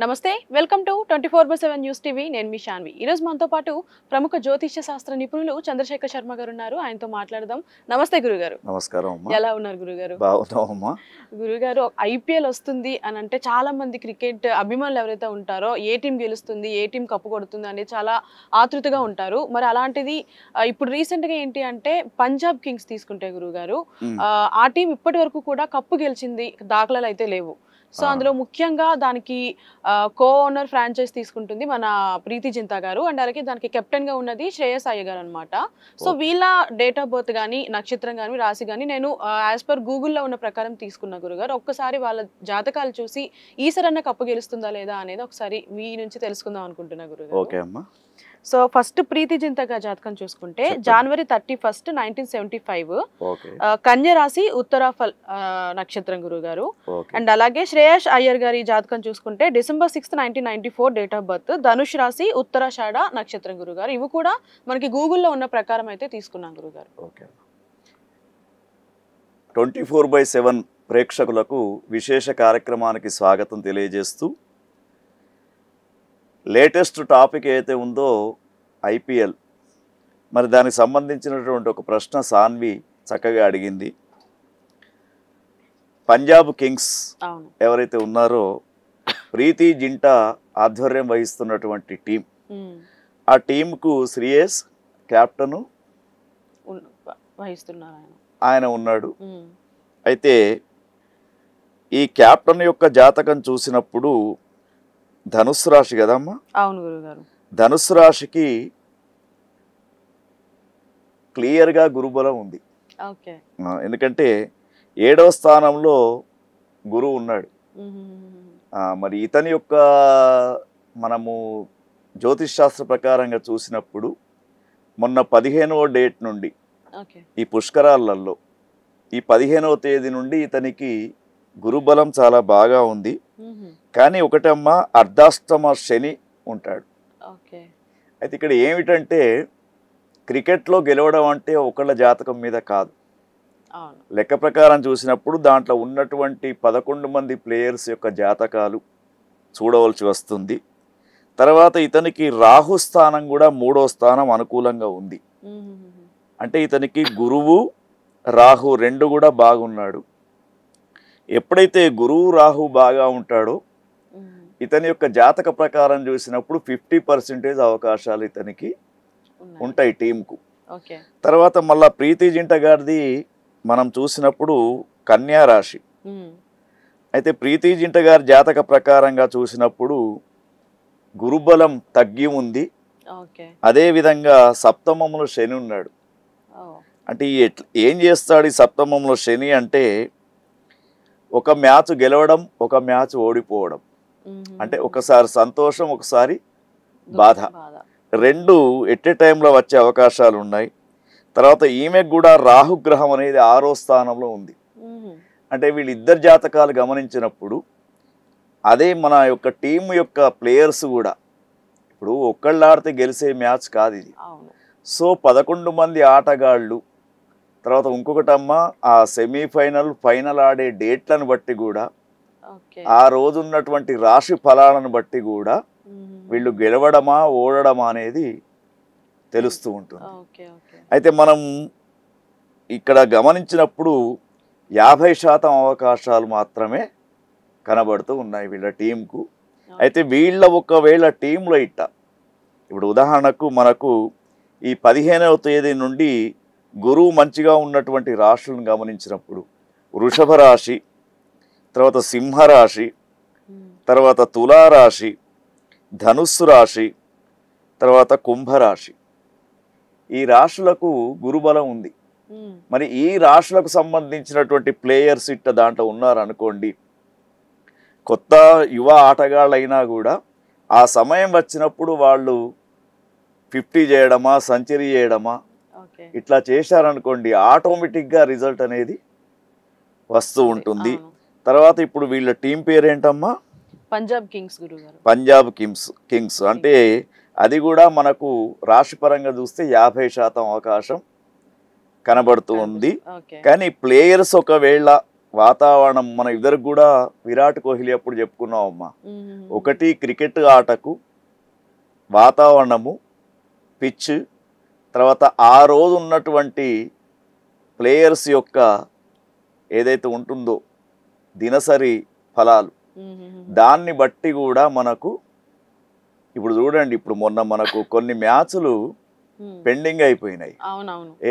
నమస్తే welcome to 24/7 news TV నేను మీ శాన్వి ఈ రోజు మనతో పాటు ప్రముఖ జ్యోతిష్య శాస్త్ర నిపుణులు చంద్రశేఖర్ శర్మ గారు ఉన్నారు ఆయనతో మాట్లాడదాం నమస్తే గురుగారు నమస్కారం అమ్మా ఎలా ఉన్నారు గురుగారు బాగున్నామమ్మా గురుగారు ఐపీఎల్ వస్తుంది అని అంటే చాలా మంది క్రికెట్ అభిమానులు ఎవరైతే ఉంటారో ఏ టీం గెలుస్తుంది ఏ టీం కప్పు కొడుతుంది అనేది చాలా ఆతృతగా ఉంటారు మరి అలాంటిది ఇప్పుడు రీసెంట్ గా ఏంటి అంటే పంజాబ్ కింగ్స్ తీసుకుంటే గురుగారు ఆ టీం ఇప్పటి వరకు కూడా కప్పు గెలిచింది దాఖలాలు అయితే లేవు సో అందులో ముఖ్యంగా దానికి కో ఓనర్ ఫ్రాంచైజ్ తీసుకుంటుంది మన ప్రీతి జింతా గారు అండ్ అలాగే దానికి కెప్టెన్ గా ఉన్నది శ్రేయస్ అయ్యర్ గారు అనమాట సో వీళ్ళ డేట్ ఆఫ్ బర్త్ కానీ నక్షత్రం కానీ రాశి కానీ నేను యాజ్ పర్ గూగుల్లో ఉన్న ప్రకారం తీసుకున్న గురుగారు ఒక్కసారి వాళ్ళ జాతకాలు చూసి ఈసారన్నా కప్పు గెలుస్తుందా లేదా అనేది ఒకసారి మీ నుంచి తెలుసుకుందాం అనుకుంటున్నా గురుగారు ఓకే అమ్మా సో ఫస్ట్ ప్రీతి జింతా గారి జాతకం చూసుకుంటే జనవరి 31, 1975 కన్య రాశి ఉత్తరాఫల్ నక్షత్రం గురుగారు అండ్ అలాగే శ్రేయస్ అయ్యర్ గారి జాతకం చూసుకుంటే December 6, 1994 date of birth Dhanush రాశి ఉత్తరాషాఢ నక్షత్రం గురుగారు ఇవి కూడా మనకి గూగుల్లో ఉన్న ప్రకారం అయితే తీసుకున్నాం గురుగారు ఓకే 24/7 ప్రేక్షకులకు విశేష కార్యక్రమానికి స్వాగతం తెలియజేస్తూ లేటెస్ట్ టాపిక్ ఏదైతే ఉందో ఐపీఎల్ మరి దానికి సంబంధించినటువంటి ఒక ప్రశ్న సాన్వి చక్కగా అడిగింది పంజాబ్ కింగ్స్ ఎవరైతే ఉన్నారో ప్రీతి జింటా ఆధ్వర్యం వహిస్తున్నటువంటి టీం ఆ టీంకు శ్రేయస్ కెప్టెన్ ఆయన ఉన్నాడు అయితే ఈ కెప్టెన్ యొక్క జాతకం చూసినప్పుడు ధనుస్సు రాశి కదమ్మా అవును గురుగారు ధనుస్సు రాశికి క్లియర్గా గురుబలం ఉంది ఎందుకంటే 7వ స్థానంలో గురువు ఉన్నాడు మరి ఇతని యొక్క మనము జ్యోతిష్ శాస్త్ర ప్రకారంగా చూసినప్పుడు మొన్న 15వ డేట్ నుండి ఈ పుష్కరాలలో ఈ 15వ తేదీ నుండి ఇతనికి గురుబలం చాలా బాగా ఉంది కానీ ఒకటమ్మా అర్ధాష్టమ శని ఉంటాడు అయితే ఇక్కడ ఏమిటంటే క్రికెట్లో గెలవడం అంటే ఒకళ్ళ జాతకం మీద కాదు లెక్క ప్రకారం చూసినప్పుడు దాంట్లో ఉన్నటువంటి 11 మంది ప్లేయర్స్ యొక్క జాతకాలు చూడవలసి వస్తుంది తర్వాత ఇతనికి రాహు స్థానం కూడా 3వ స్థానం అనుకూలంగా ఉంది అంటే ఇతనికి గురువు రాహు రెండు కూడా బాగున్నాడు ఎప్పుడైతే గురువు రాహు బాగా ఉంటాడో ఇతని యొక్క జాతక ప్రకారం చూసినప్పుడు 50% అవకాశాలు ఇతనికి ఉంటాయి టీంకు తర్వాత మళ్ళా ప్రీతి జింట గారిది మనం చూసినప్పుడు కన్యా రాశి అయితే ప్రీతి జింట గారి జాతక ప్రకారంగా చూసినప్పుడు గురుబలం తగ్గి ఉంది అదే విధంగా సప్తమంలో శని ఉన్నాడు అంటే ఏం చేస్తాడు ఈ సప్తమంలో శని అంటే ఒక మ్యాచ్ గెలవడం ఒక మ్యాచ్ ఓడిపోవడం అంటే ఒకసారి సంతోషం ఒకసారి బాధ రెండు ఎట్ ఏ టైంలో వచ్చే అవకాశాలు ఉన్నాయి తర్వాత ఈమెకు కూడా రాహుగ్రహం అనేది 6వ స్థానంలో ఉంది అంటే వీళ్ళిద్దరు జాతకాలు గమనించినప్పుడు అదే మన యొక్క టీం యొక్క ప్లేయర్స్ కూడా ఇప్పుడు ఒక్కళ్ళు ఆడితే గెలిచే మ్యాచ్ కాదు ఇది సో 11 మంది ఆటగాళ్ళు తర్వాత ఇంకొకటమ్మా ఆ సెమీఫైనల్ ఫైనల్ ఆడే డేట్లను బట్టి కూడా ఆ రోజు ఉన్నటువంటి రాశి ఫలాలను బట్టి కూడా వీళ్ళు గెలవడమా ఓడడమా అనేది తెలుస్తూ ఉంటుంది అయితే మనం ఇక్కడ గమనించినప్పుడు 50% అవకాశాలు మాత్రమే కనబడుతూ ఉన్నాయి వీళ్ళ టీంకు అయితే వీళ్ళ ఒకవేళ టీంలో ఇప్పుడు ఉదాహరణకు మనకు ఈ 15వ తేదీ నుండి గురువు మంచిగా ఉన్నటువంటి రాశులను గమనించినప్పుడు వృషభ రాశి తర్వాత సింహరాశి తర్వాత తులారాశి ధనుస్సు రాశి తర్వాత కుంభరాశి ఈ రాశులకు గురుబలం ఉంది మరి ఈ రాశులకు సంబంధించినటువంటి ప్లేయర్స్ దాంట్లో ఉన్నారనుకోండి కొత్త యువ ఆటగాళ్ళైనా కూడా ఆ సమయం వచ్చినప్పుడు వాళ్ళు 50 చేయడమా సెంచరీ చేయడమా ఇట్లా చేశారనుకోండి ఆటోమేటిక్గా రిజల్ట్ అనేది వస్తూ ఉంటుంది తర్వాత ఇప్పుడు వీళ్ళ టీం పేరేంటమ్మా పంజాబ్ కింగ్స్ గురుగారు పంజాబ్ కింగ్స్ అంటే అది కూడా మనకు రాశిపరంగా చూస్తే 50% అవకాశం కనబడుతూ ఉంది కానీ ప్లేయర్స్ ఒకవేళ వాతావరణం మన ఇద్దరికి కూడా విరాట్ కోహ్లీ అప్పుడు చెప్పుకున్నాం అమ్మా, ఒకటి క్రికెట్ ఆటకు వాతావరణము, పిచ్, తర్వాత ఆ రోజు ఉన్నటువంటి ప్లేయర్స్ యొక్క ఏదైతే ఉంటుందో దినసరి ఫలాలు, దాన్ని బట్టి కూడా మనకు ఇప్పుడు చూడండి, ఇప్పుడు మొన్న మనకు కొన్ని మ్యాచ్లు పెండింగ్ అయిపోయినాయి.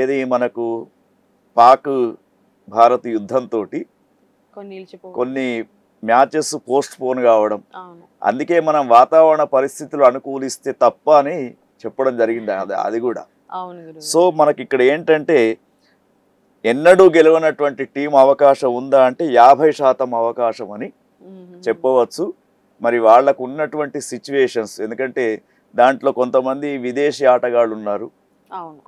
ఏది మనకు పాక్ భారత్ యుద్ధంతో కొన్ని మ్యాచెస్ పోస్ట్ పోన్ కావడం, అందుకే మనం వాతావరణ పరిస్థితులు అనుకూలిస్తే తప్ప అని చెప్పడం జరిగింది. అది కూడా సో మనకి ఇక్కడ ఏంటంటే ఎన్నడూ గెలవనటువంటి టీం అవకాశం ఉందా అంటే 50% అవకాశం అని చెప్పవచ్చు. మరి వాళ్ళకు ఉన్నటువంటి సిచ్యువేషన్స్, ఎందుకంటే దాంట్లో కొంతమంది విదేశీ ఆటగాళ్ళు ఉన్నారు,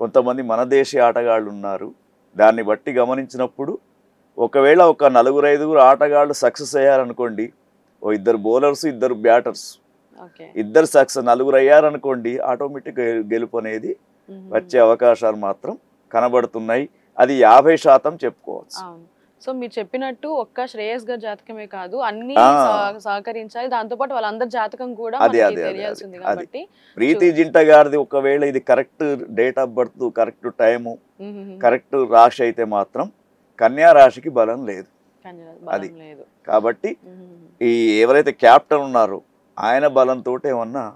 కొంతమంది మన దేశీ ఆటగాళ్ళు ఉన్నారు. దాన్ని బట్టి గమనించినప్పుడు ఒకవేళ ఒక 4-5 ఆటగాళ్ళు సక్సెస్ అయ్యారనుకోండి, ఓ 2 బౌలర్స్ 2 బ్యాటర్స్, 2 సక్సెస్ 4 అయ్యారనుకోండి, ఆటోమేటిక్ గెలుపు అనేది వచ్చే అవకాశాలు మాత్రం కనబడుతున్నాయి. అది 50% చెప్పుకోవచ్చు. సో మీరు చెప్పినట్టు ఒక్క శ్రేయస్ గారి జాతకమే కాదు, అన్ని సహకరించాలి, దాంతో పాటు వాళ్ళందరి జాతకం కూడా తెలియాల్సింది. కాబట్టి ప్రీతి జింట గారిది ఒకవేళ ఇది correct date of birth, correct time, correct రాశి అయితే మాత్రం కన్యా రాశికి బలం లేదు. అది కాబట్టి ఈ ఎవరైతే క్యాప్టెన్ ఉన్నారో ఆయన బలంతో ఏమన్నా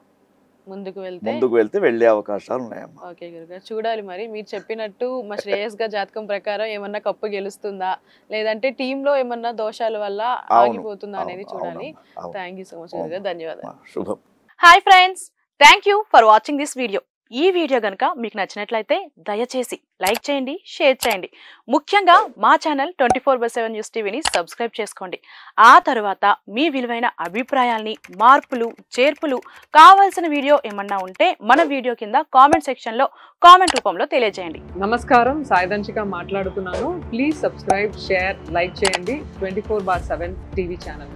ముందుకు వెళ్తే వెళ్ళే అవకాశాలు ఉన్నాయమ్మా. ఓకే గురుగారు, చూడాలి మరి మీరు చెప్పినట్టు మా శ్రేయస్ గారి జాతకం ప్రకారం ఏమన్నా కప్పు గెలుస్తుందా, లేదంటే టీమ్ లో ఏమన్నా దోషాల వల్ల ఆగిపోతుందా అనేది చూడాలి. థ్యాంక్ యూ సో మచ్ గురుగారు, ధన్యవాదాలు. శుభం. Hi friends, thank you for watching this video. ఈ వీడియో కనుక మీకు నచ్చినట్లయితే దయచేసి లైక్ చేయండి, షేర్ చేయండి. ముఖ్యంగా మా ఛానల్ 24/7 న్యూస్ టీవీని సబ్స్క్రైబ్ చేసుకోండి. ఆ తర్వాత మీ విలువైన అభిప్రాయాల్ని, మార్పులు, చేర్పులు, కావాల్సిన వీడియో ఏమన్నా ఉంటే మన వీడియో కింద కామెంట్ సెక్షన్లో కామెంట్ రూపంలో తెలియజేయండి. నమస్కారం, సాయిదంచిక మాట్లాడుతున్నాను. ప్లీజ్ సబ్స్క్రైబ్, షేర్, లైక్ చేయండి 24/7 టీవీ ఛానల్.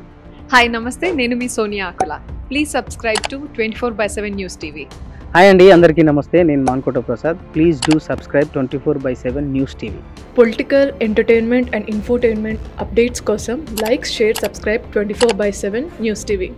హాయ్ నమస్తే, నేను మీ Sonia Akula. Please subscribe to 24/7 news TV. Hi అండి, అందరికీ నమస్తే, నేను Mankota Prasad. Please do subscribe 24/7 news TV. Political, entertainment and infotainment updates కోసం like, share, subscribe 24/7 news TV.